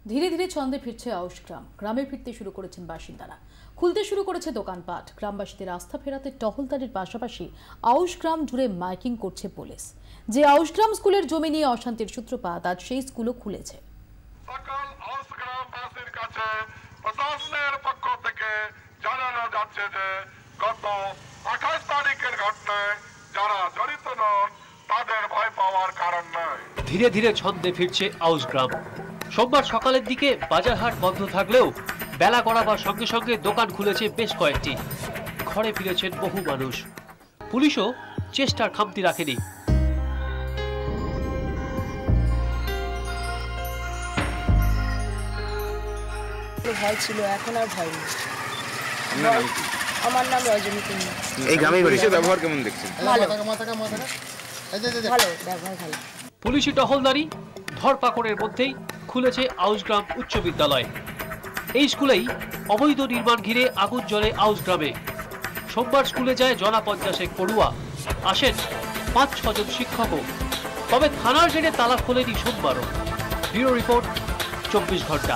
ধীরে ধীরে ছন্দে ফিরছে আউশগ্রাম। গ্রামে ফিরতে শুরু করেছেন বাসিন্দারা, খুলতে শুরু করেছে দোকানপাট। গ্রামবাসীদের আস্থা ফেরাতে টহলদারির পাশাপাশি আউশগ্রাম জুড়ে মাইকিং করছে পুলিশ। যে আউশগ্রাম স্কুলের জমি নিয়ে অশান্তির সূত্রপাত, আজ সেই স্কুলও খুলেছে। সকল আউশগ্রামবাসীর কাছে প্রশাসনের পক্ষ থেকে জানানো যাচ্ছে যে গত 28 তারিখের ঘটনায় যারা জড়িত নন তাদের ভয় পাওয়ার কারণ নয়। ধীরে ধীরে ছন্দে ফিরছে আউশগ্রাম। সোমবার সকালের দিকে বাজারহাট বন্ধ থাকলেও বেলা গড়াবার সঙ্গে সঙ্গে দোকান খুলেছে বেশ কয়েকটি। ঘরে ফিরেছেন বহু মানুষ। পুলিশও চেষ্টার খামতি রাখেনি। ভয় ছিল, এখন আর ভয় নেই। আমার নাম রজনী কুমার। এই গ্রামে পুলিশের ব্যবহার কেমন দেখছেন? ভালো, ব্যবহার ভালো। পুলিশি টহলদারি, ধরপাকড়ের মধ্যেই খুলেছে আউশগ্রাম উচ্চ বিদ্যালয়। এই স্কুলেই অবৈধ নির্মাণ ঘিরে আগুন জ্বলে আউশগ্রামে। সোমবার স্কুলে যায় জনা 50 পড়ুয়া, আসেন 5-6 জন শিক্ষকও। তবে থানার জেরে তালা খোলেনি সোমবারও। ব্যুরো রিপোর্ট, 24 ঘন্টা।